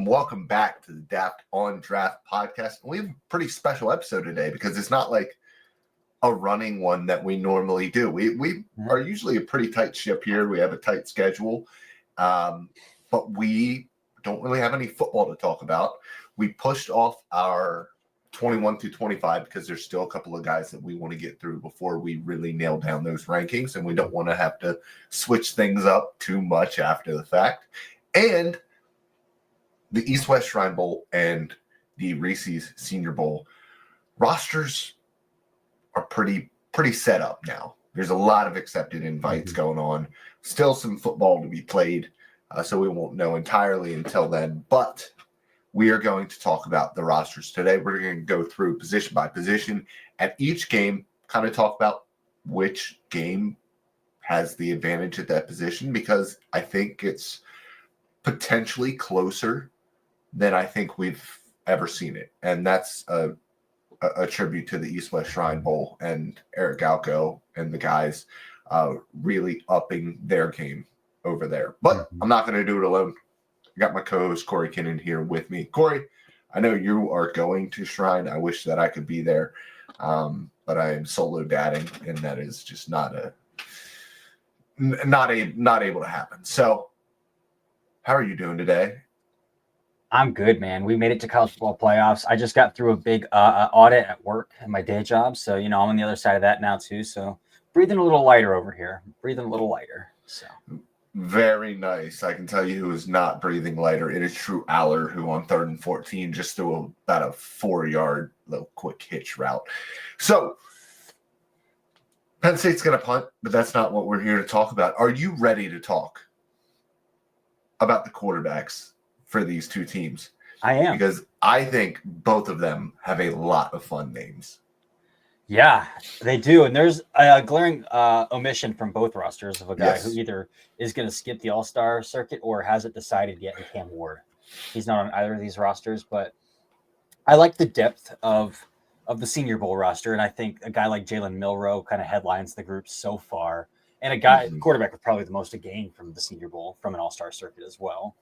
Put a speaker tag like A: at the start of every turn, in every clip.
A: welcome back to the Daft on Draft podcast. We have a pretty special episode today because it's not like a running one that we normally do. We are usually a pretty tight ship here. We have a tight schedule, but we don't really have any football to talk about. We pushed off our 21 to 25 because there's still a couple of guys that we want to get through before we really nail down those rankings, and we don't want to have to switch things up too much after the fact. And the East-West Shrine Bowl and the Reese's Senior Bowl rosters are pretty set up now. There's a lot of accepted invites going on. Still some football to be played, so we won't know entirely until then. But we are going to talk about the rosters today. We're going to go through position by position at each game, kind of talk about which game has the advantage at that position, because I think it's potentially closer than I think we've ever seen it. And that's a tribute to the East-West Shrine Bowl and Eric Galco and the guys really upping their game over there. But I'm not going to do it alone. I got my co-host Cory Kinnan here with me. Cory, I know you are going to Shrine. I wish that I could be there, but I am solo dadding, and that is just not able to happen. So how are you doing today?
B: I'm good, man. We made it to college football playoffs. I just got through a big audit at work and my day job. So, I'm on the other side of that now too. So breathing a little lighter over here, So
A: very nice. I can tell you who is not breathing lighter. It is True Aller, who on 3rd and 14 just threw about a 4-yard little quick hitch route. So Penn State's going to punt, but that's not what we're here to talk about. Are you ready to talk about the quarterbacks for these two teams?
B: I am.
A: Because I think both of them have a lot of fun names.
B: Yeah, they do. And there's a glaring omission from both rosters of a guy who either is going to skip the All-Star circuit or hasn't decided yet in Cam Ward. He's not on either of these rosters, but I like the depth of the Senior Bowl roster. And I think a guy like Jalen Milroe kind of headlines the group so far. And a guy, quarterback with probably the most to gain from the Senior Bowl from an All-Star circuit as well.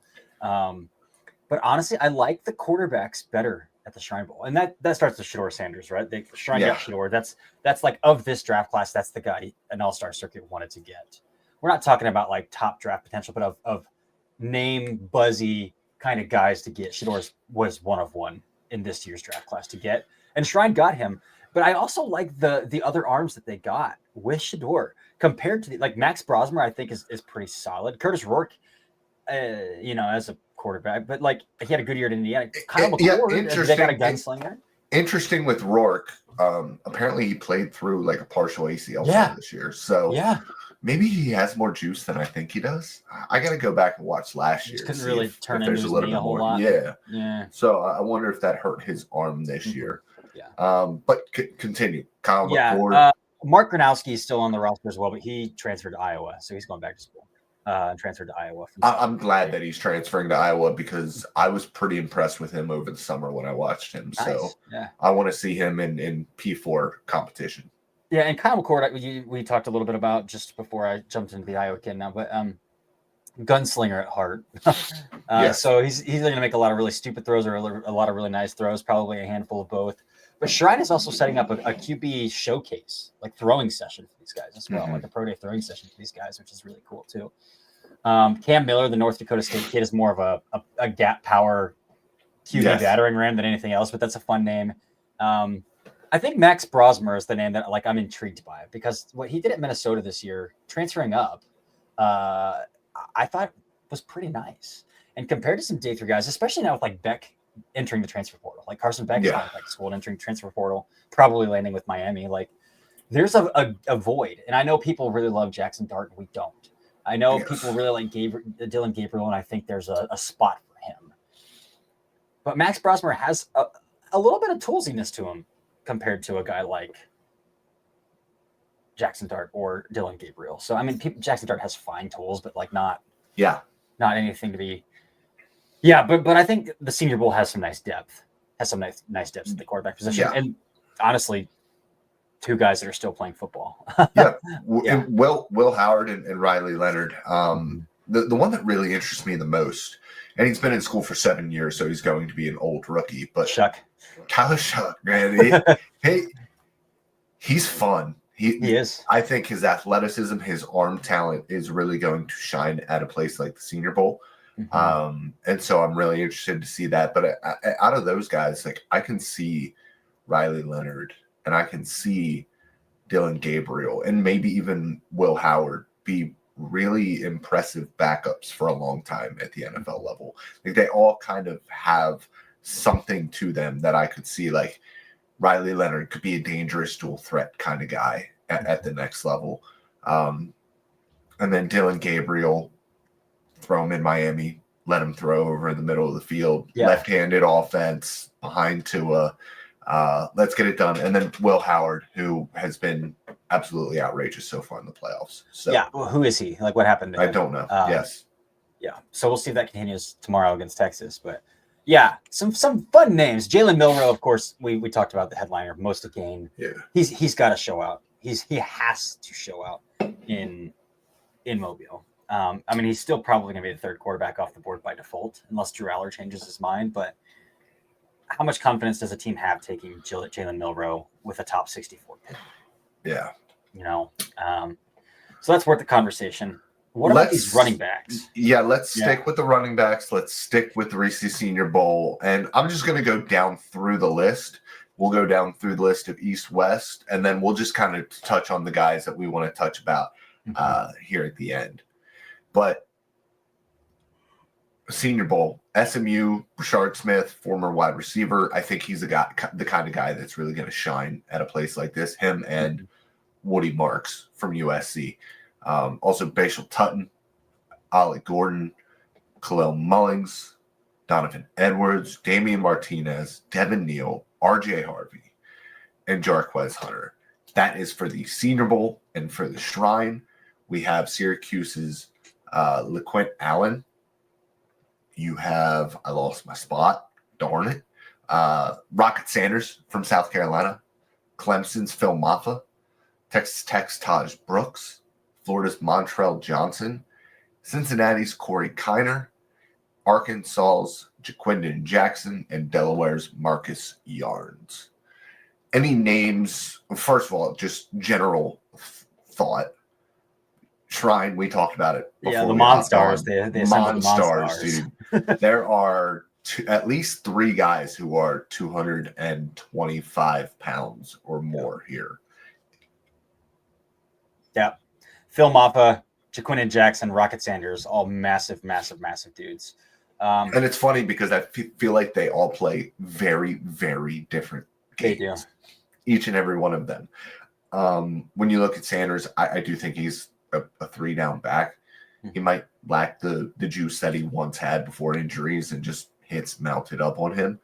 B: But honestly, I like the quarterbacks better at the Shrine Bowl. And that starts with Shedeur Sanders, right? Shrine got Shedeur. That's like, of this draft class, that's the guy an All-Star circuit wanted to get. We're not talking about like top draft potential, but of name buzzy kind of guys to get. Shedeur was one of one in this year's draft class to get. And Shrine got him. But I also like the other arms that they got with Shedeur compared to like Max Brosmer, I think is pretty solid. Curtis Rourke, as a quarterback, but like he had a good year at Indiana. Kyle McCord, they got a gunslinger.
A: Interesting with Rourke. Apparently he played through like a partial ACL this year, so maybe he has more juice than I think he does. I got to go back and watch last year.
B: Couldn't really turn into
A: there's a little bit more.
B: Lot.
A: Yeah. So I wonder if that hurt his arm this year. But continue. Kyle McCord.
B: Mark Gronowski is still on the roster as well, but he transferred to Iowa, so he's going back to school. Transferred to Iowa.
A: I'm glad that he's transferring to Iowa because I was pretty impressed with him over the summer when I watched him. Nice. So I want to see him in P4 competition.
B: Yeah, and Kyle McCord, we talked a little bit about just before I jumped into the Iowa kid now, but gunslinger at heart. So he's either going to make a lot of really stupid throws or a lot of really nice throws, probably a handful of both. But Shrine is also setting up a QB showcase, like throwing session for these guys as well, like a pro day throwing session for these guys, which is really cool too. Cam Miller, the North Dakota State kid, is more of a gap power QB battering ram than anything else, but that's a fun name. I think Max Brosmer is the name that I'm intrigued by because what he did at Minnesota this year, transferring up, I thought was pretty nice. And compared to some day 3 guys, especially now with like Beck entering the transfer portal, like Carson Beck is going back to school and entering transfer portal, probably landing with Miami. Like there's a void. And I know people really love Jackson Dart and we don't. I know people really like Dylan Gabriel, and I think there's a spot for him. But Max Brosmer has a little bit of toolsiness to him compared to a guy like Jackson Dart or Dylan Gabriel. So, I mean, Jackson Dart has fine tools, but like not anything to be. Yeah, but I think the Senior Bowl has some nice depth. Has some nice depth at the quarterback position. And honestly, 2 guys that are still playing football.
A: Will Howard and Riley Leonard. The one that really interests me the most And he's been in school for 7 years, so he's going to be an old rookie. But
B: Shuck.
A: Tyler Shuck, man, he's fun. He
B: is.
A: I think his athleticism, his arm talent is really going to shine at a place like the Senior Bowl.
B: Mm-hmm.
A: And so I'm really interested to see that. But out of those guys, like I can see Riley Leonard and I can see Dylan Gabriel and maybe even Will Howard be really impressive backups for a long time at the NFL level. Like they all kind of have something to them that I could see. Like Riley Leonard could be a dangerous dual threat kind of guy at the next level. And then Dylan Gabriel, throw him in Miami, let him throw over in the middle of the field, left-handed offense behind Tua. Let's get it done. And then Will Howard, who has been absolutely outrageous so far in the playoffs. So
B: yeah, well, who is he? Like, what happened to him?
A: I don't know. Yes.
B: Yeah. So we'll see if that continues tomorrow against Texas. But yeah, some fun names. Jalen Milroe, of course, we talked about the headliner, most of game.
A: Yeah.
B: He's got to show out. He has to show out in Mobile. I mean, he's still probably going to be the third quarterback off the board by default, unless Drew Aller changes his mind. But how much confidence does a team have taking Jalen Milroe with a top 64 pick?
A: Yeah.
B: You know, so that's worth the conversation. What about these running backs?
A: Yeah, let's stick with the running backs. Let's stick with the Reese Senior Bowl. And I'm just going to go down through the list. We'll go down through the list of East-West, and then we'll just kind of touch on the guys that we want to touch about here at the end. But Senior Bowl, SMU, Rashard Smith, former wide receiver. I think he's the kind of guy that's really going to shine at a place like this. Him and Woody Marks from USC. Also, Bashal Tutton, Ollie Gordon, Khalil Mullings, Donovan Edwards, Damian Martinez, Devin Neal, RJ Harvey, and Jarquez Hunter. That is for the Senior Bowl. And for the Shrine, we have Syracuse's LeQuint Allen. You have, I lost my spot, darn it. Rocket Sanders from South Carolina, Clemson's Phil Maffa, Texas Tech's Taj Brooks, Florida's Montrell Johnson, Cincinnati's Corey Kiner, Arkansas's Jaquindon Jackson, and Delaware's Marcus Yarns. Any names? First of all, just general thought. Shrine, we talked about it before.
B: Yeah, the Monstars. They
A: Monstars, dude. There are at least 3 guys who are 225 pounds or more here.
B: Yeah. Phil Mappa, Jaquindon Jackson, Rocket Sanders, all massive, massive, massive dudes.
A: And it's funny because I feel like they all play very, very different games. They do. Each and every one of them. When you look at Sanders, I do think he's a 3-down back. He might lack the juice that he once had before injuries and just hits mounted up on him.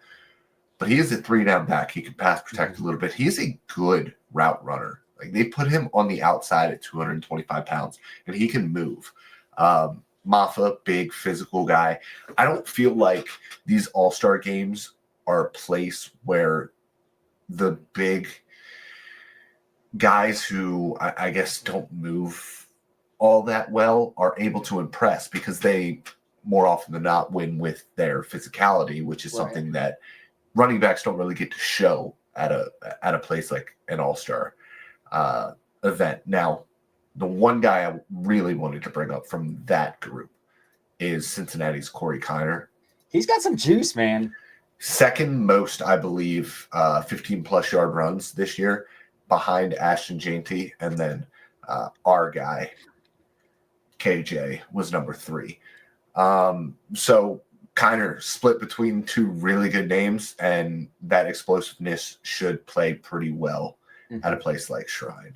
A: But he is a 3-down back. He can pass protect a little bit. He is a good route runner. Like they put him on the outside at 225 pounds, and he can move. Maffa, big physical guy. I don't feel like these all-star games are a place where the big guys who I guess don't move all that well are able to impress because they more often than not win with their physicality, which is something that running backs don't really get to show at a place like an all-star event. Now, the one guy I really wanted to bring up from that group is Cincinnati's Corey Kiner.
B: He's got some juice, man.
A: Second most, I believe, 15-plus yard runs this year behind Ashton Jeanty. And then our guy, KJ, was number 3. So Kiner split between 2 really good names, and that explosiveness should play pretty well at a place like Shrine.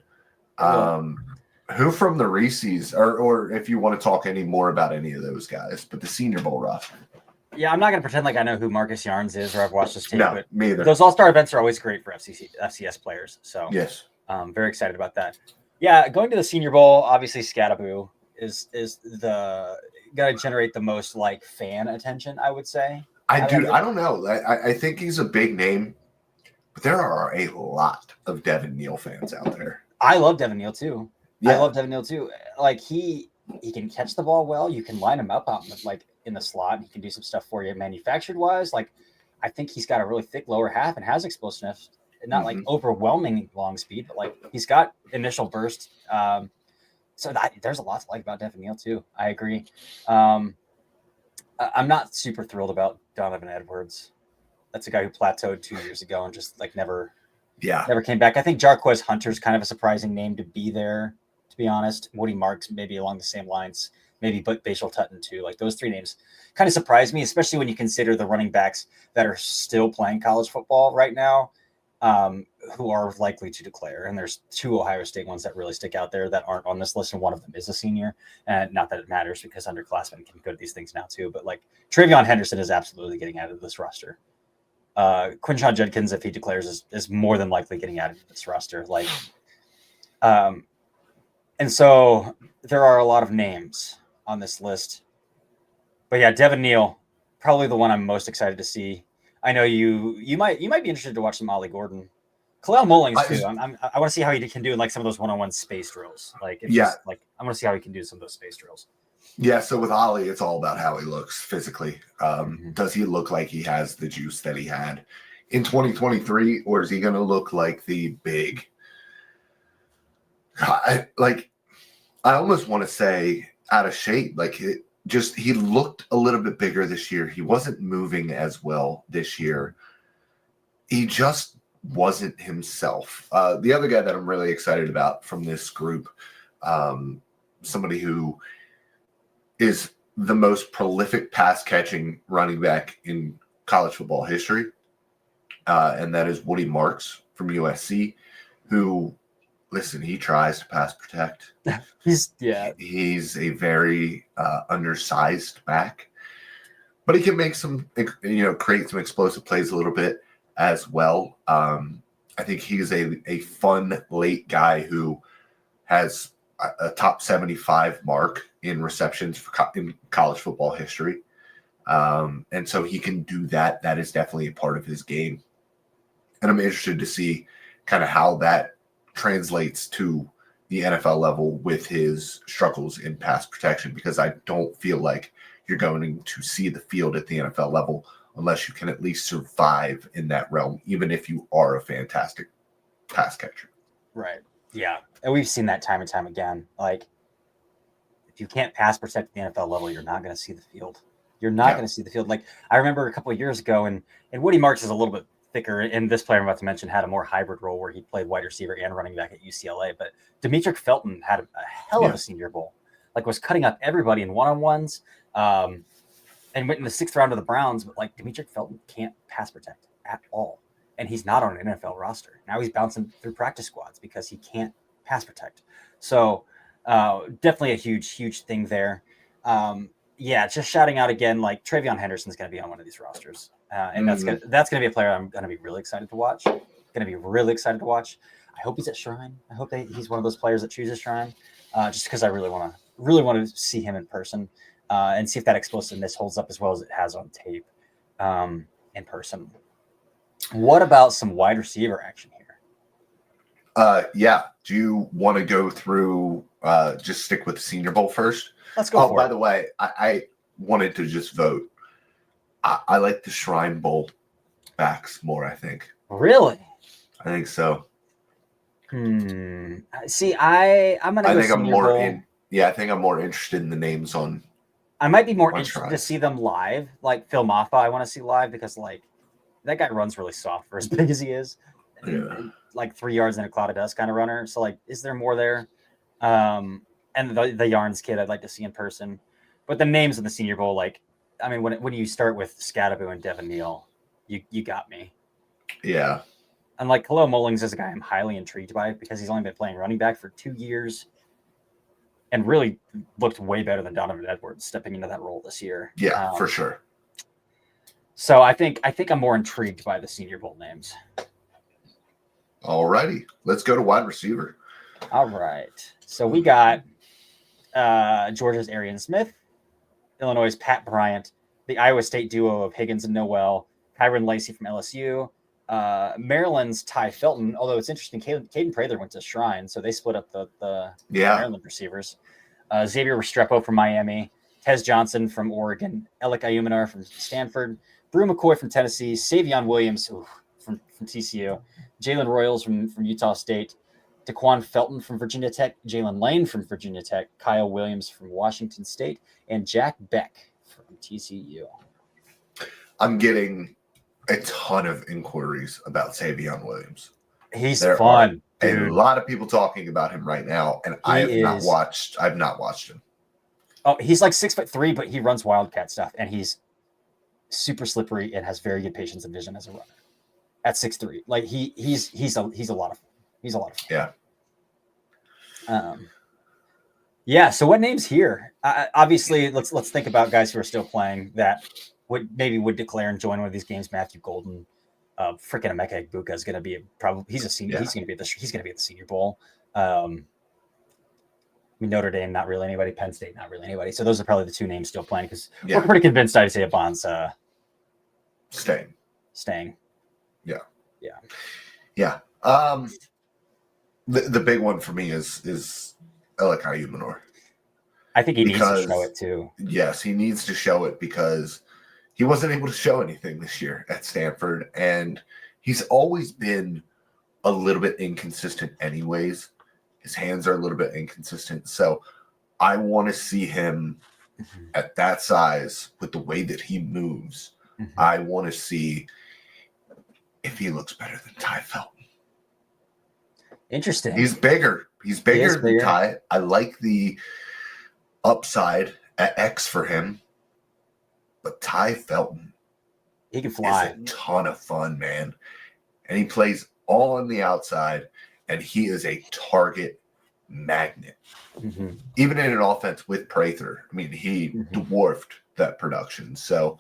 A: Who from the Reese's, or if you want to talk any more about any of those guys, but the Senior Bowl roster.
B: Yeah, I'm not going to pretend like I know who Marcus Yarns is or I've watched this tape.
A: No,
B: but
A: me either.
B: Those all-star events are always great for FCS players. So
A: yes,
B: very excited about that. Yeah, going to the Senior Bowl, obviously Scattaboo is the got to generate the most like fan attention, I would say.
A: I don't know. I think he's a big name, but there are a lot of Devin Neal fans out there.
B: I love Devin Neal too.
A: Yeah.
B: I love Devin Neal too. Like he can catch the ball well. You can line him up out like in the slot. He can do some stuff for you manufactured wise. Like, I think he's got a really thick lower half and has explosiveness. Not like overwhelming long speed, but like he's got initial burst. There's a lot to like about Devin Neal too. I agree. I'm not super thrilled about Donovan Edwards. That's a guy who plateaued 2 years ago and just like never came back. I think Jarquez Hunter's kind of a surprising name to be there, to be honest. Woody Marks maybe along the same lines, maybe but Bashal Tutton too. Like those three names kind of surprised me, especially when you consider the running backs that are still playing college football right now, who are likely to declare. And there's two Ohio State ones that really stick out there that aren't on this list, and one of them is a senior. And not that it matters because underclassmen can go to these things now too. But like Travion Henderson is absolutely getting out of this roster. Quinshon Judkins, if he declares, is more than likely getting out of this roster. Like, and so there are a lot of names on this list. But yeah, Devin Neal, probably the one I'm most excited to see. I know you might be interested to watch some Ollie Gordon, Kalel Mullings too. I want to see how he can do in like some of those one-on-one space drills. Like, I want to see how he can do some of those space drills.
A: Yeah, so with Ollie, it's all about how he looks physically. Does he look like he has the juice that he had in 2023, or is he going to look like the big? I almost want to say out of shape. Like he looked a little bit bigger this year. He wasn't moving as well this year. He just wasn't himself. The other guy that I'm really excited about from this group, somebody who is the most prolific pass-catching running back in college football history, and that is Woody Marks from USC, who, listen, he tries to pass protect. He's a very undersized back, but he can make some, create some explosive plays a little bit as well. I think he's a fun late guy who has a top 75 mark in receptions in college football history. And so he can do that. That is definitely a part of his game. And I'm interested to see kind of how that translates to the NFL level with his struggles in pass protection, because I don't feel like you're going to see the field at the NFL level unless you can at least survive in that realm, even if you are a fantastic pass catcher.
B: Right. Yeah. And we've seen that time and time again. Like, if you can't pass protect at the NFL level, you're not going to see the field. You're not going to see the field. Like, I remember a couple of years ago, and Woody Marks is a little bit thicker, and this player I'm about to mention had a more hybrid role where he played wide receiver and running back at UCLA. But Demetric Felton had a hell of a Senior Bowl. Like, was cutting up everybody in one-on-ones, and went in the 6th round of the Browns. But like, Demetric Felton can't pass protect at all, and he's not on an NFL roster. Now he's bouncing through practice squads because he can't pass protect. So definitely a huge thing there. Just shouting out again, like Travion Henderson's going to be on one of these rosters. And that's gonna be a player I'm gonna be really excited to watch. I hope he's at Shrine. I hope he's one of those players that chooses Shrine, just because I really want to see him in person and see if that explosiveness holds up as well as it has on tape in person. What about some wide receiver action here?
A: Do you want to go through? Just stick with the Senior Bowl first.
B: Let's go.
A: By the way, I wanted to just vote. I like the Shrine Bowl backs more, I think.
B: Really?
A: I think so.
B: See, I'm gonna go Senior Bowl.
A: I think I'm more interested in the names on.
B: I might be more interested to see them live, like Phil Maffa. I want to see live because like that guy runs really soft for as big as he is. And, like 3 yards in a cloud of dust kind of runner. So like, is there more there? And the Yarns kid, I'd like to see in person. But the names in the Senior Bowl, like, I mean, when you start with Scadaboo and Devin Neal, you got me.
A: Yeah.
B: And like Kalel Mullings is a guy I'm highly intrigued by because he's only been playing running back for 2 years and really looked way better than Donovan Edwards stepping into that role this year.
A: Yeah, for sure.
B: So I think I'm more intrigued by the Senior Bowl names.
A: All righty. Let's go to wide receiver.
B: All right. So we got Georgia's Arian Smith, Illinois' Pat Bryant, the Iowa State duo of Higgins and Noel, Kyron Lacey from LSU, Maryland's Ty Felton, although it's interesting, Caden Prather went to Shrine, so they split up the Maryland receivers. Xavier Restrepo from Miami, Kez Johnson from Oregon, Alec Ayumanar from Stanford, Brew McCoy from Tennessee, Savion Williams from TCU, Jalen Royals from Utah State, Daquan Felton from Virginia Tech, Jalen Lane from Virginia Tech, Kyle Williams from Washington State, and Jack Beck from TCU.
A: I'm getting a ton of inquiries about Savion Williams.
B: He's fun.
A: A lot of people talking about him right now, and I've not watched him.
B: Oh, he's like 6'3", but he runs Wildcat stuff, and he's super slippery and has very good patience and vision as a runner. At 6'3", like he's a lot of fun. He's a lot of fun.
A: Yeah.
B: Yeah. So what names here? Obviously, let's think about guys who are still playing that would declare and join one of these games. Matthew Golden, freaking Emeka Egbuka is going to be he's a senior. Yeah. He's going to be at the Senior Bowl. Notre Dame, not really anybody. Penn State, not really anybody. So those are probably the two names still playing because we're pretty convinced Isaiah Bond's
A: staying. Yeah. The big one for me is Alec Ayumanar.
B: I think he needs to show it too.
A: Yes, he needs to show it because he wasn't able to show anything this year at Stanford, and he's always been a little bit inconsistent anyways. His hands are a little bit inconsistent. So I want to see him at that size with the way that he moves. Mm-hmm. I want to see if he looks better than Ty Felton.
B: Interesting.
A: He's bigger. He's bigger than Ty. I like the upside at X for him. But Ty Felton,
B: he can fly.
A: Is a ton of fun, man. And he plays all on the outside, and he is a target magnet. Mm-hmm. Even in an offense with Prather, I mean, he dwarfed that production. So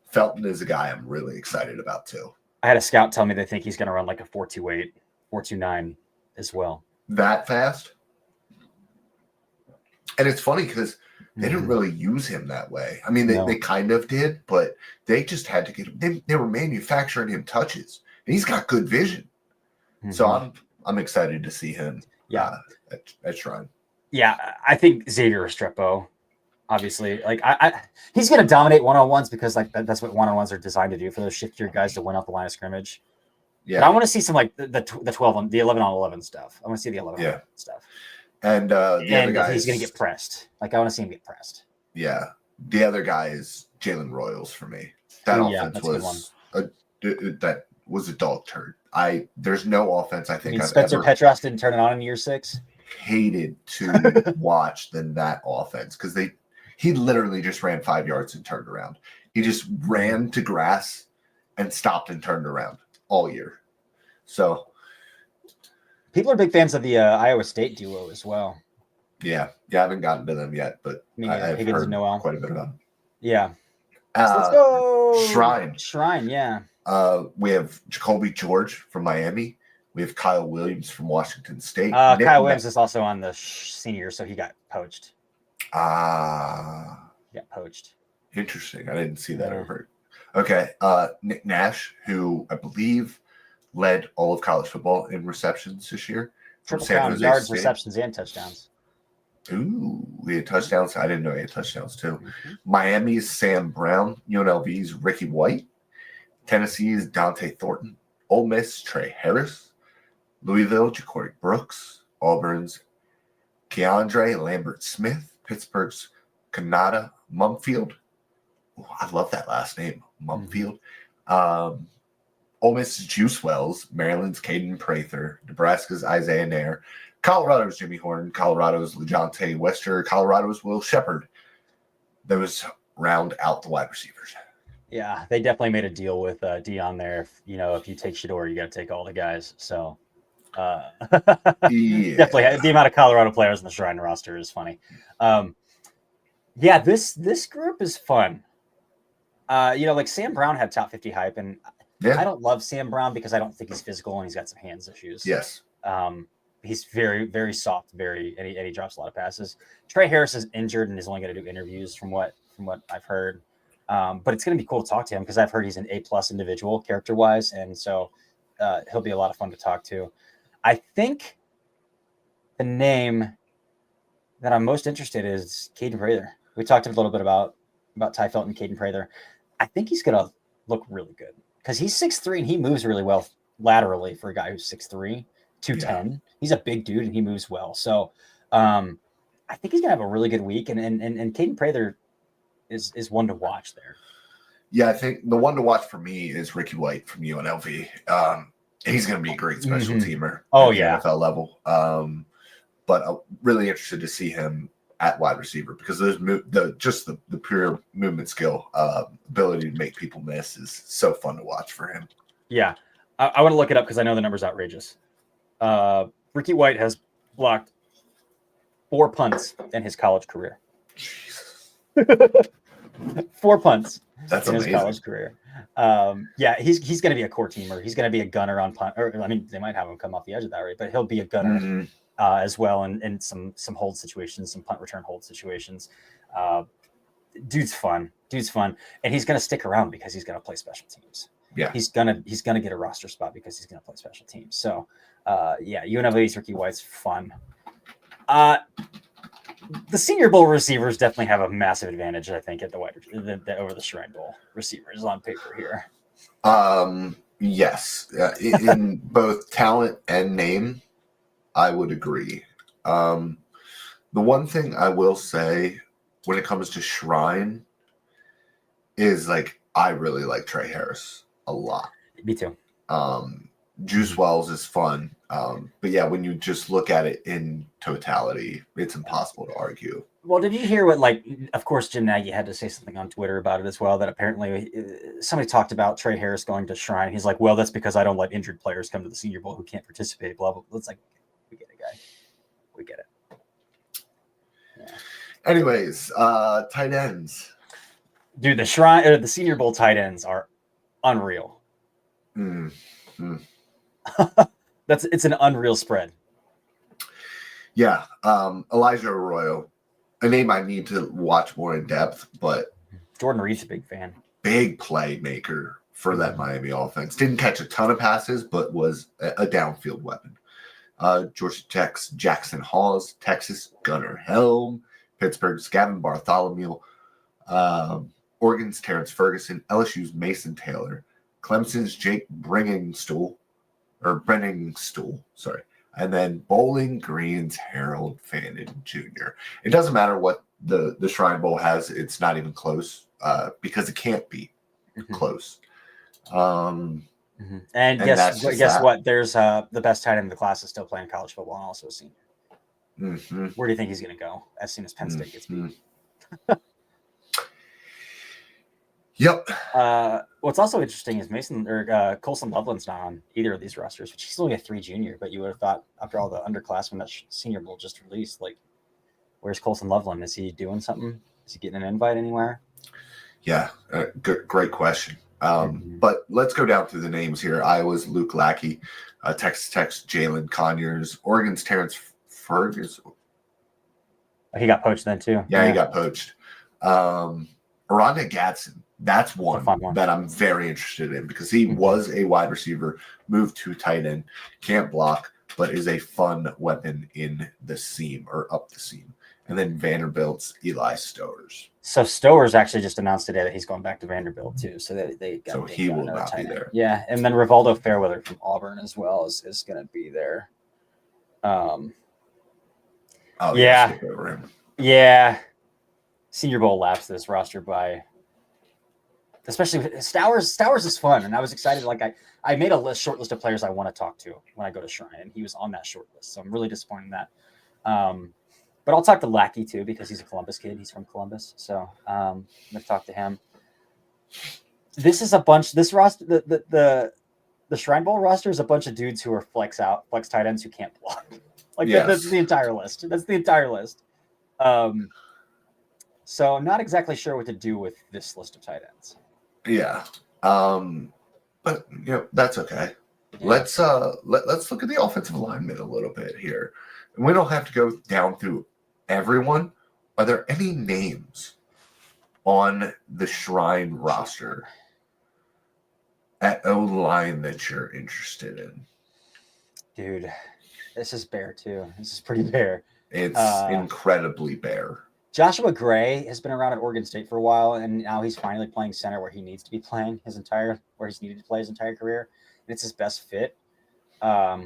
A: Felton is a guy I'm really excited about too.
B: I had a scout tell me they think he's going to run like a 4.28, 4.29 as well.
A: That fast? And it's funny because they didn't really use him that way. I mean, they kind of did, but they just had to get him. They were manufacturing him touches, and he's got good vision. Mm-hmm. So I'm excited to see him at Shrine.
B: Yeah, I think Xavier Restrepo, obviously, like he's going to dominate one-on-ones because like that's what one-on-ones are designed to do, for those shiftier guys to win off the line of scrimmage. Yeah, but I want to see some like the 12 on the 11 on 11 stuff. I want to see the 11 on 11 stuff.
A: And the other guy,
B: he's going to get pressed. Like I want to see him get pressed.
A: Yeah, the other guy is Jalen Royals for me. That offense was a dog turd. There's no offense I think
B: Spencer Petras didn't turn it on in year 6.
A: Hated to watch than that offense because he literally just ran 5 yards and turned around. He just ran to grass and stopped and turned around all year. So
B: people are big fans of the Iowa State duo as well.
A: Yeah, I haven't gotten to them yet, but I've heard quite a bit about them.
B: Yeah. So let's go
A: Shrine,
B: yeah.
A: We have Jacoby George from Miami. We have Kyle Williams from Washington State.
B: Kyle Williams is also on the senior, so he got poached.
A: He got
B: poached.
A: Interesting. I didn't see that over. Okay. Nick Nash, who I believe led all of college football in receptions this year.
B: Triple count, yards, receptions, and touchdowns.
A: Ooh, we had touchdowns. I didn't know he had touchdowns too. Mm-hmm. Miami's Sam Brown, UNLV's Ricky White, Tennessee's Dante Thornton, Ole Miss Trey Harris, Louisville Ja'Cory Brooks, Auburn's Keandre Lambert-Smith, Pittsburgh's Kanata Mumfield. Ooh, I love that last name, Mumfield. Ole Miss's Juice Wells, Maryland's Caden Prather, Nebraska's Isaiah Nair, Colorado's Jimmy Horn, Colorado's LeJontay Wester, Colorado's Will Shepard. Those round out the wide receivers.
B: Yeah, they definitely made a deal with Dion there. If you take Shador, you got to take all the guys. So definitely the amount of Colorado players in the Shrine roster is funny. This group is fun. Like Sam Brown had top 50 hype, and I don't love Sam Brown because I don't think he's physical and he's got some hands issues.
A: Yes.
B: He's very, very soft, and he drops a lot of passes. Trey Harris is injured and is only going to do interviews from what I've heard. But it's going to be cool to talk to him because I've heard he's an A+ individual character-wise, and so he'll be a lot of fun to talk to. I think the name that I'm most interested in is Caden Prather. We talked a little bit about Ty Felton and Caden Prather. I think he's going to look really good because he's 6'3" and he moves really well laterally for a guy who's 6'3", 210. Yeah. He's a big dude and he moves well. So I think he's going to have a really good week. And Caden Prather is one to watch there.
A: Yeah, I think the one to watch for me is Ricky White from UNLV. He's going to be a great special teamer at the NFL level. But I'm really interested to see him at wide receiver because the pure movement skill, ability to make people miss is so fun to watch for him.
B: Yeah, I want to look it up because I know the number's outrageous. Ricky White has blocked 4 punts in his college career.
A: Jesus.
B: 4 punts.
A: That's
B: in
A: amazing.
B: His college career. He's going to be a core teamer. He's going to be a gunner on punt. Or I mean, they might have him come off the edge of that rate, but he'll be a gunner as well in some hold situations, some punt return hold situations. Dude's fun, and he's going to stick around because he's going to play special teams.
A: Yeah,
B: he's gonna get a roster spot because he's going to play special teams. So, UNLV's Ricky White's fun. The Senior Bowl receivers definitely have a massive advantage, I think, at over the Shrine Bowl receivers on paper here.
A: Yes, in both talent and name, I would agree. The one thing I will say when it comes to Shrine is I really like Trey Harris a lot.
B: Me too.
A: Juice Wells is fun. But yeah, when you just look at it in totality, it's impossible to argue.
B: Well, did you hear what, of course, Jim Nagy had to say something on Twitter about it as well, that apparently somebody talked about Trey Harris going to Shrine. He's like, well, that's because I don't let injured players come to the Senior Bowl who can't participate, blah, blah, blah. It's like, we get it, guy. We get it.
A: Yeah. Anyways, tight ends.
B: Dude, the Senior Bowl tight ends are unreal. It's an unreal spread.
A: Yeah. Elijah Arroyo, a name I need to watch more in depth, but
B: Jordan Reed's a big fan.
A: Big playmaker for that Miami offense. Didn't catch a ton of passes, but was a downfield weapon. Georgia Tech's Jackson Hawes, Texas Gunnar Helm, Pittsburgh's Gavin Bartholomew, Oregon's Terrence Ferguson, LSU's Mason Taylor, Clemson's Jake Brenningstool, sorry. And then Bowling Green's Harold Fannin Jr. It doesn't matter what the Shrine Bowl has. It's not even close because it can't be close.
B: And guess what? There's the best tight end in the class is still playing college football and also a senior. Where do you think he's going to go as soon as Penn State gets beat?
A: Yep.
B: What's also interesting is Colson Loveland's not on either of these rosters, which he's only a 3 junior, but you would have thought after all the underclassmen that Senior Bowl just released, where's Colson Loveland? Is he doing something? Is he getting an invite anywhere?
A: Yeah, great question. But let's go down through the names here. Iowa's Luke Lackey, Texas Tech's Jalen Conyers, Oregon's Terrence Ferguson.
B: He got poached then too.
A: Yeah, he got poached. Rondé Gadsden. That's one that I'm very interested in because he was a wide receiver, moved to tight end, can't block, but is a fun weapon in the seam or up the seam. And then Vanderbilt's Eli Stowers.
B: So Stowers actually just announced today that he's going back to Vanderbilt too. So
A: he will not be there.
B: Yeah, and then Rivaldo Fairweather from Auburn as well is going to be there. Yeah. Senior Bowl laps this roster by. Especially Stowers is fun, and I was excited. I made a short list of players I want to talk to when I go to Shrine, and he was on that short list. So I'm really disappointed in that. But I'll talk to Lackey too because he's a Columbus kid. He's from Columbus, so I'm gonna talk to him. This is a bunch. This roster, the Shrine Bowl roster is a bunch of dudes who are flex tight ends who can't block. That's the entire list. That's the entire list. So I'm not exactly sure what to do with this list of tight ends.
A: Yeah. But that's okay. Yeah. Let's look at the offensive alignment a little bit here. And we don't have to go down through everyone. Are there any names on the Shrine roster at O-line that you're interested in?
B: Dude, this is bare too. This is pretty bare.
A: It's incredibly bare.
B: Joshua Gray has been around at Oregon State for a while, and now he's finally playing center where he needs to be playing where he's needed to play his entire career, and it's his best fit. That's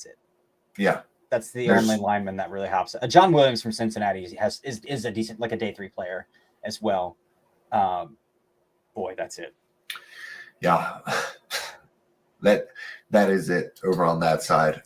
B: it.
A: Yeah,
B: that's the only lineman that really helps. John Williams from Cincinnati is a decent, like a day 3 player as well. Boy, that's it.
A: Yeah, that is it over on that side.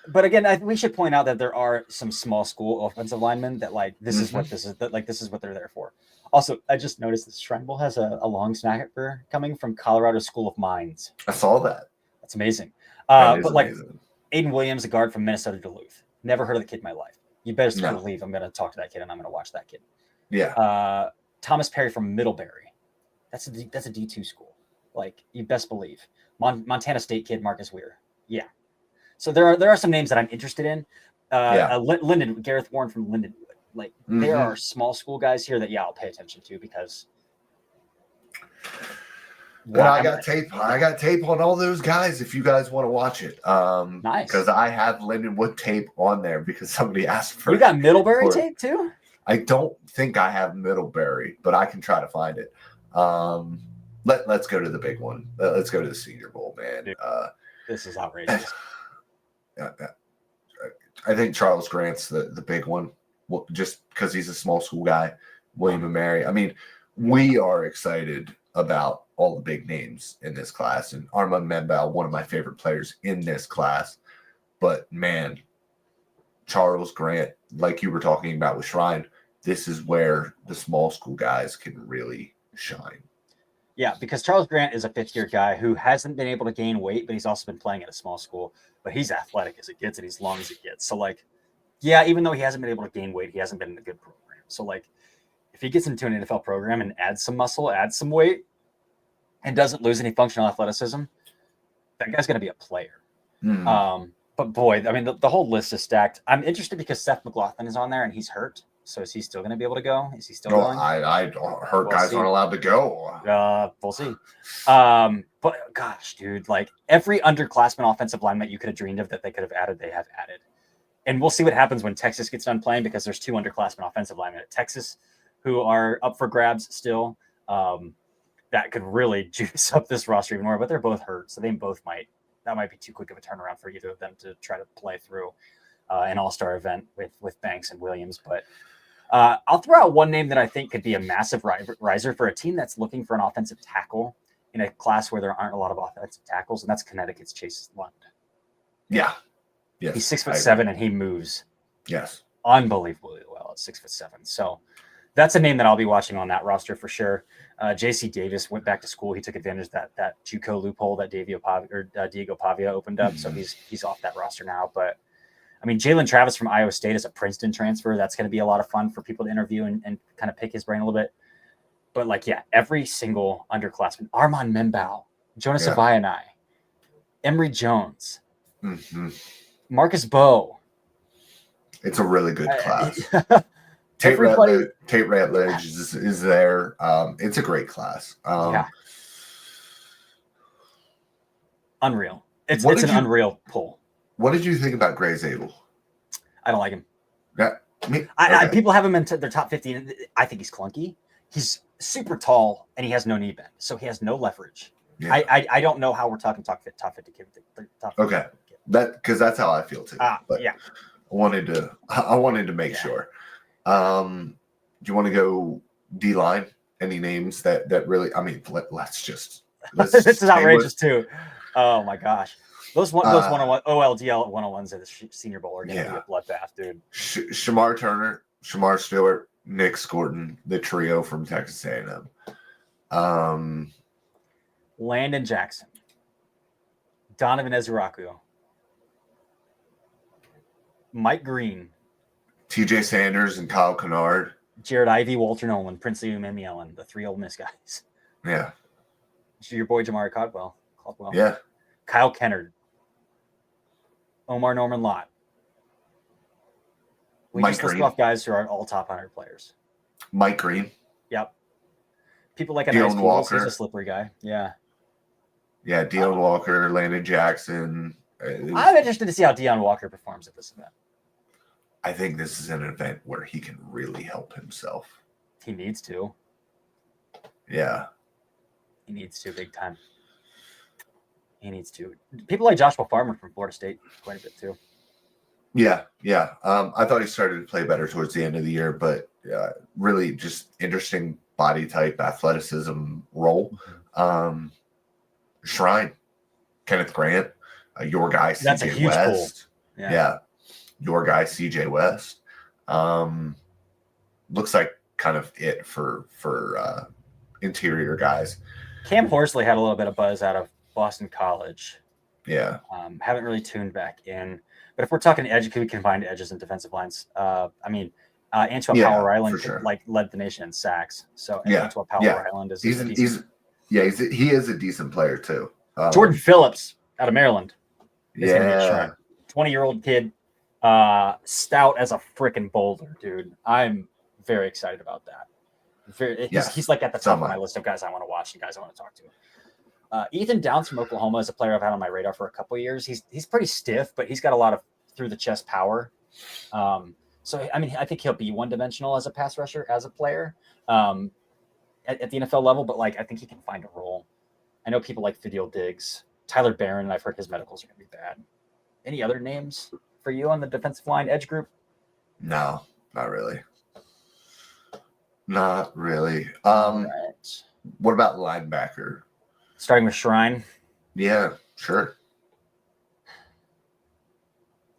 B: But again, we should point out that there are some small school offensive linemen that like this is what this is this is what they're there for. Also, I just noticed that Shrine Bowl has a long snapper coming from Colorado School of Mines.
A: I saw that.
B: That's amazing.
A: That is
B: but
A: amazing.
B: Like Aiden Williams, a guard from Minnesota Duluth. Never heard of the kid in my life. You best believe I'm going to talk to that kid and I'm going to watch that kid.
A: Yeah.
B: Thomas Perry from Middlebury. That's a D2 school. Like you best believe. Montana State kid Marcus Weir. Yeah. So there are some names that I'm interested in. Linden, Gareth Warren from Lindenwood. Like there are small school guys here that I'll pay attention to because
A: I got tape on all those guys if you guys want to watch it. Nice. Because I have Lindenwood tape on there because somebody asked for it.
B: You got Middlebury tape too?
A: I don't think I have Middlebury, but I can try to find it. Let's go to the big one. Let's go to the Senior Bowl, man.
B: Dude, this is outrageous.
A: I think Charles Grant's the big one, just because he's a small school guy. William and Mary. I mean, we are excited about all the big names in this class, and Armand Membal, one of my favorite players in this class. But man, Charles Grant, like you were talking about with Shrine, this is where the small school guys can really shine.
B: Yeah, because Charles Grant is a 5th-year guy who hasn't been able to gain weight, but he's also been playing at a small school. But he's athletic as it gets, and he's long as it gets. So, like, yeah, even though he hasn't been able to gain weight, he hasn't been in a good program. So, like, if he gets into an NFL program and adds some muscle, adds some weight, and doesn't lose any functional athleticism, that guy's going to be a player. But boy, I mean, the whole list is stacked. I'm interested because Seth McLaughlin is on there, and he's hurt. So is he still going to be able to go? Is he still going?
A: I heard guys aren't allowed to go.
B: We'll see. But gosh, dude, like every underclassman offensive lineman you could have dreamed of that they could have added, they have added. And we'll see what happens when Texas gets done playing because there's 2 underclassmen offensive linemen at Texas who are up for grabs still. That could really juice up this roster even more, but they're both hurt. So that might be too quick of a turnaround for either of them to try to play through an all-star event with Banks and Williams. But I'll throw out one name that I think could be a massive riser for a team that's looking for an offensive tackle in a class where there aren't a lot of offensive tackles, and that's Connecticut's Chase Lund.
A: Yeah. Yes.
B: He's 6'7" and he moves.
A: Yes.
B: Unbelievably well at 6'7". So that's a name that I'll be watching on that roster for sure. JC Davis went back to school. He took advantage of that JUCO loophole that Diego Pavia opened up. So he's off that roster now. But I mean, Jalen Travis from Iowa State is a Princeton transfer. That's going to be a lot of fun for people to interview and kind of pick his brain a little bit. But like, yeah, every single underclassman, Armand Membal, Jonas Avayanai, Emory Jones, Marcus Bowe.
A: It's a really good class. Tate Ratledge is there. It's a great class.
B: Unreal. It's an unreal pull.
A: What did you think about Gray Zabel?
B: I don't like him.
A: Yeah,
B: people have him in their top 50. I think he's clunky. He's super tall and he has no knee bend, so he has no leverage. Yeah. I don't know how we're talking top 50 kid.
A: Okay, because that's how I feel too. But
B: yeah,
A: I wanted to make sure. Do you want to go D line? Any names that really? I mean, let's
B: this is outrageous too. Oh my gosh. Those 101 OLDL 101s at the Senior Bowl are going to be a bloodbath, dude.
A: Shamar Turner, Shamar Stewart, Nick Scorton, the trio from Texas A&M.
B: Landon Jackson, Donovan Ezuraku, Mike Green,
A: TJ Sanders and Kyle Kennard,
B: Jared Ivey, Walter Nolan, Princely Umemielen, the 3 Ole Miss guys.
A: Yeah.
B: Your boy Jamari Caldwell.
A: Yeah.
B: Kyle Kennard. Omar Norman Lott. We just list off guys who are all top 100 players.
A: Mike Green.
B: Yep. People like
A: Dion Walker.
B: He's a slippery guy. Yeah.
A: Yeah, Dion Walker, Landon Jackson.
B: I'm interested to see how Dion Walker performs at this event.
A: I think this is an event where he can really help himself.
B: He needs to.
A: Yeah.
B: He needs to big time. He needs to. People like Joshua Farmer from Florida State quite a bit too.
A: Yeah. I thought he started to play better towards the end of the year, but really just interesting body type, athleticism role. Shrine, Kenneth Grant, your guy,
B: That's a
A: CJ
B: huge
A: West.
B: Pull.
A: Yeah. Your guy, CJ West. Looks like kind of it for interior guys.
B: Cam Horsley had a little bit of buzz out of Boston College.
A: Yeah.
B: Haven't really tuned back in. But if we're talking edge, we can find edges in defensive lines. Antoine Powell-Ryland
A: sure.
B: led the nation in sacks. So
A: Antoine
B: Powell-Ryland is
A: he is a decent player too.
B: Jordan Phillips out of Maryland. 20-year-old kid, stout as a freaking boulder, dude. I'm very excited about that. He's like at the top of my list of guys I want to watch and guys I want to talk to. Ethan Downs from Oklahoma is a player I've had on my radar for a couple of years. He's pretty stiff, but he's got a lot of through the chest power. So I think he'll be one-dimensional as a pass rusher, as a player, at the NFL level. But I think he can find a role. I know people like Fidel Diggs, Tyler Barron. I've heard his medicals are going to be bad. Any other names for you on the defensive line edge group?
A: No, not really. Not really.
B: All right.
A: What about linebacker?
B: Starting with Shrine.
A: Yeah, sure.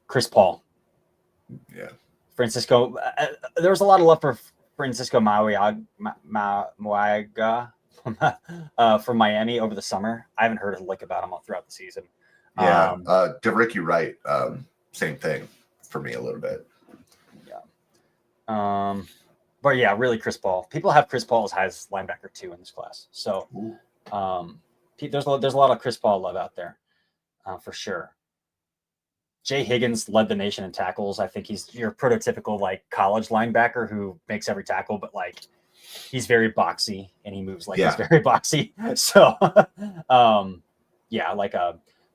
B: Chris Paul.
A: Yeah.
B: Francisco. There was a lot of love for Francisco Mauiaga from Miami over the summer. I haven't heard a lick about him throughout the season.
A: Yeah. DeRicky Wright, same thing for me a little bit.
B: Yeah. But yeah, really Chris Paul. People have Chris Paul as high as linebacker 2 in this class. So there's a lot of Chris Paul love out there for sure. Jay Higgins led the nation in tackles. I think he's your prototypical college linebacker who makes every tackle, but he's very boxy and he moves he's very boxy. So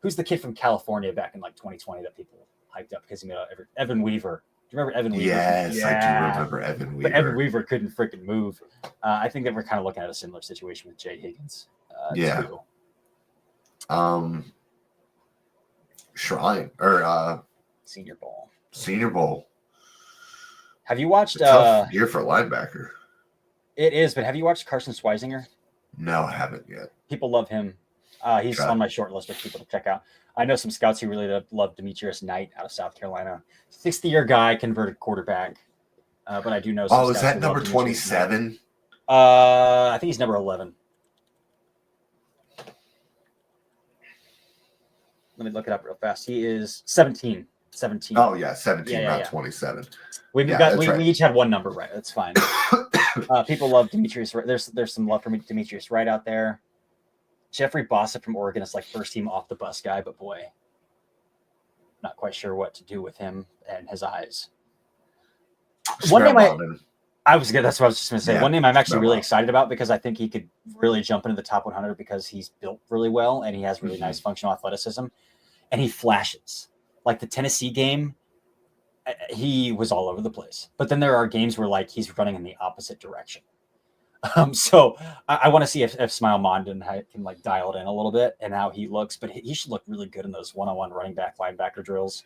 B: who's the kid from California back in 2020 that people hyped up because he made Evan Weaver. Do you remember Evan Weaver?
A: Yes, I do remember Evan Weaver.
B: But Evan Weaver couldn't freaking move. I think that we're kind of looking at a similar situation with Jay Higgins. Too.
A: Shrine or
B: Senior Bowl. Have you watched?
A: Tough year for linebacker.
B: It is, but have you watched Carson Schweisinger?
A: No, I haven't yet.
B: People love him. He's on my short list of people to check out. I know some scouts who really love Demetrius Knight out of South Carolina. 60-year guy, converted quarterback. But I do know some scouts.
A: Is that number 27?
B: I think he's number 11. Let me look it up real fast. He is 17. 17.
A: Oh, yeah, 17, not 27.
B: We each had one number right. That's fine. People love Demetrius. There's some love for Demetrius Wright out there. Jeffrey Bossa from Oregon is first team off the bus guy, but boy, not quite sure what to do with him and his eyes. One name that's what I was just going to say. One name I'm actually really excited about because I think he could really jump into the top 100 because he's built really well and he has really nice functional athleticism and he flashes. Like the Tennessee game, he was all over the place. But then there are games where he's running in the opposite direction. So I want to see if Smile Mondon can dial it in a little bit and how he looks, but he should look really good in those one-on-one running back linebacker drills.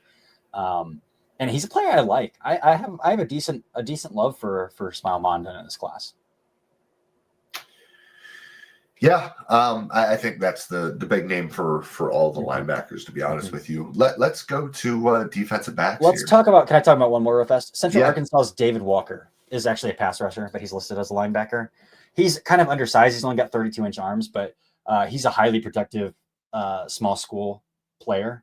B: And he's a player I like. I have a decent love for Smile Mondon in this class.
A: Yeah, I think that's the big name for all the linebackers, to be honest with you. Let's go to defensive backs.
B: Can I talk about one more real fast? Central Arkansas's David Walker is actually a pass rusher, but he's listed as a linebacker. He's kind of undersized. He's only got 32-inch arms, but he's a highly productive small school player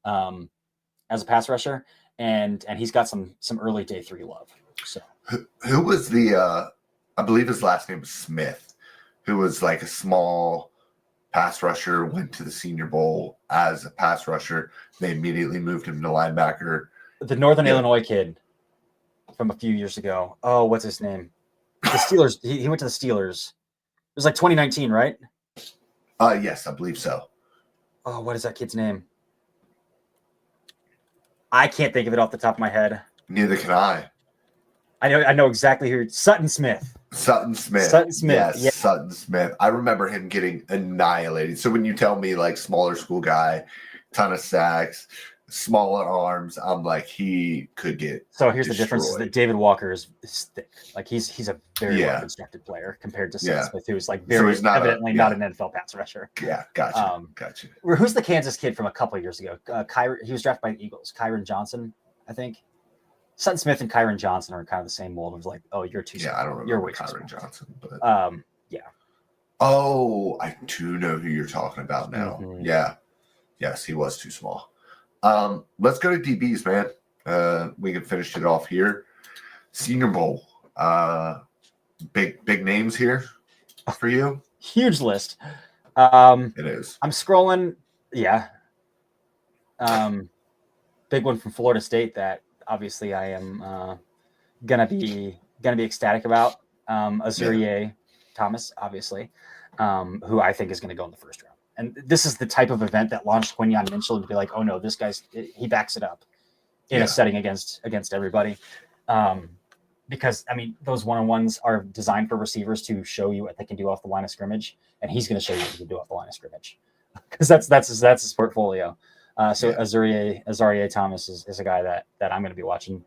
B: as a pass rusher, and he's got some early day 3 love. So
A: who was the I believe his last name was Smith, who was a small pass rusher, went to the Senior Bowl as a pass rusher. They immediately moved him to linebacker.
B: The Northern Illinois kid from a few years ago. Oh, what's his name? The Steelers. He went to the Steelers. It was 2019, right?
A: Yes, I believe so.
B: Oh, what is that kid's name? I can't think of it off the top of my head.
A: Neither can I.
B: I know exactly who. Sutton Smith.
A: Sutton Smith. Yes, yeah. Sutton Smith. I remember him getting annihilated. So when you tell me like smaller school guy, ton of sacks, smaller arms, I'm like, he could get
B: So here's the difference is that David Walker is thick. Like he's a very well constructed player compared to Sutton Smith, who's like very evidently not an NFL pass rusher.
A: Yeah, gotcha.
B: Who's the Kansas kid from a couple of years ago? He was drafted by the Eagles. Kyron Johnson, I think. Sutton Smith and Kyron Johnson are kind of the same mold of like, oh, you're too small.
A: Yeah, I don't remember
B: you're way
A: Kyron Johnson, but
B: yeah.
A: Oh, I do know who you're talking about now. Mm-hmm. Yeah. Yes, he was too small. Let's go to DBs, man. We can finish it off here. Senior Bowl. Big names here for you.
B: Huge list.
A: It is.
B: I'm scrolling. Yeah. Big one from Florida State that obviously I am gonna be ecstatic about. Azurier Thomas, obviously, who I think is going to go in the first round. And this is the type of event that launched Quinyon Mitchell to be like, oh no, this guy's he backs it up in a setting against everybody. Because I mean, those one-on-ones are designed for receivers to show you what they can do off the line of scrimmage, and he's going to show you what he can do off the line of scrimmage because that's his portfolio. Azurier Thomas is a guy that I'm going to be watching.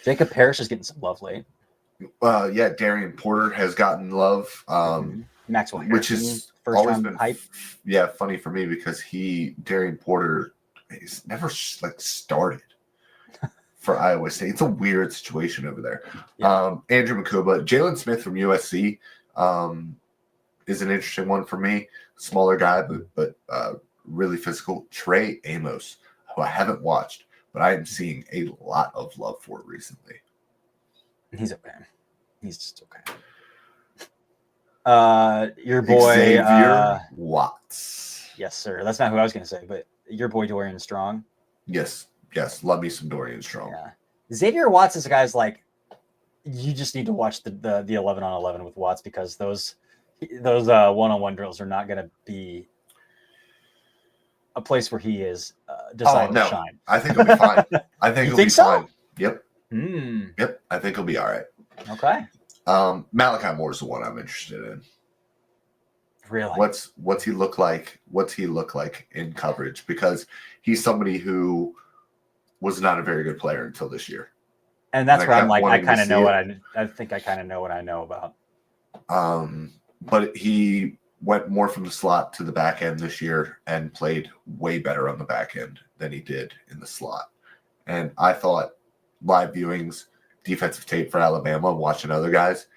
B: Jacob Parrish is getting some love late.
A: Darian Porter has gotten love.
B: Maxwell Harrison,
A: which is always been hype. Funny for me because Darian Porter has never like started for Iowa State. It's a weird situation over there. Andrew Makuba, Jalen Smith from USC is an interesting one for me. Smaller guy, but really physical. Trey Amos, who I haven't watched, but I am seeing a lot of love for recently.
B: He's okay. He's just okay. Your boy
A: Xavier Watts.
B: Yes, sir. That's not who I was going to say, but your boy Dorian Strong.
A: Yes. Love me some Dorian Strong.
B: Yeah. Xavier Watts is a guy's like you just need to watch the 11-on-11 with Watts because those one-on-one drills are not going to be a place where he is designed to shine.
A: I think he'll be fine. I think he'll be fine. Yep. Yep. I think he'll be all right.
B: Okay.
A: Malachi Moore is the one I'm interested in.
B: Really?
A: What's he look like? What's he look like in coverage? Because he's somebody who was not a very good player until this year.
B: And that's where I'm like, I kind of know what I think I kind of know what I know about.
A: But he went more from the slot to the back end this year and played way better on the back end than he did in the slot. And I thought live viewings, defensive tape for Alabama, watching other guys,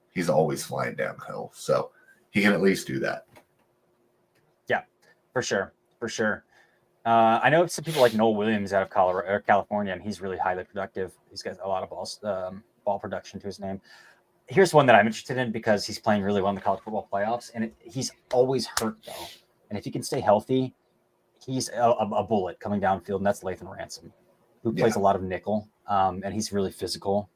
A: he's always flying downhill. So he can at least do that. Yeah,
B: for sure. I know some people like Noel Williams out of California, and he's really highly productive. He's got a lot of ball production to his name. Here's one that I'm interested in because he's playing really well in the college football playoffs, and he's always hurt, though. And if he can stay healthy, he's a bullet coming downfield, and that's Lathan Ransom, who plays a lot of nickel, and he's really physical.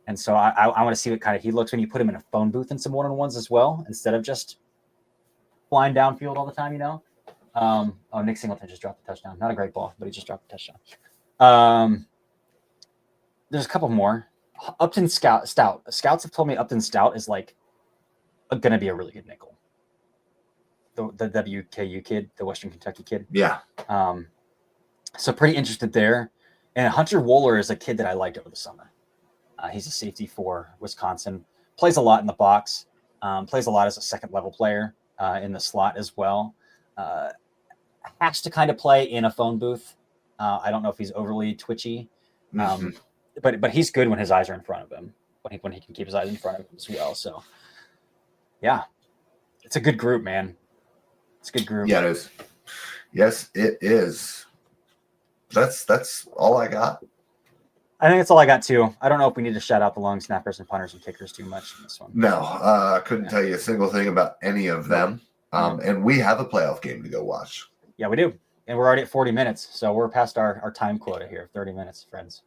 B: And so I want to see what kind of he looks when you put him in a phone booth in some one-on-ones as well, instead of just flying downfield all the time, you know? Nick Singleton just dropped a touchdown. Not a great ball, but he just dropped a touchdown. There's a couple more. Upton Stout. Scouts have told me Upton Stout is like going to be a really good nickel. The WKU kid, the Western Kentucky kid.
A: Yeah.
B: So pretty interested there. And Hunter Wohler is a kid that I liked over the summer. He's a safety for Wisconsin. Plays a lot in the box. Plays a lot as a second level player in the slot as well. Has to kind of play in a phone booth. I don't know if he's overly twitchy. But he's good when his eyes are in front of him, when he can keep his eyes in front of him as well. So, yeah, it's a good group, man. It's a good group.
A: Yeah, it is. Yes, it is. That's all I got.
B: I think that's all I got, too. I don't know if we need to shout out the long snappers and punters and kickers too much in this one.
A: No, I couldn't tell you a single thing about any of them. And we have a playoff game to go watch.
B: Yeah, we do. And we're already at 40 minutes. So we're past our time quota here, 30 minutes, friends.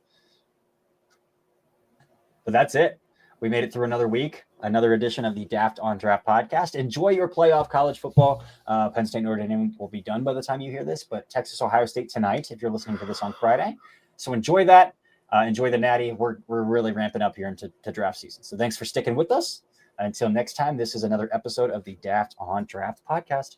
B: But that's it. We made it through another week, another edition of the Daft on Draft podcast. Enjoy your playoff college football. Penn State Notre Dame will be done by the time you hear this, but Texas Ohio State tonight if you're listening to this on Friday. So enjoy that. Enjoy the natty. We're really ramping up here into draft season. So thanks for sticking with us. Until next time, this is another episode of the Daft on Draft podcast.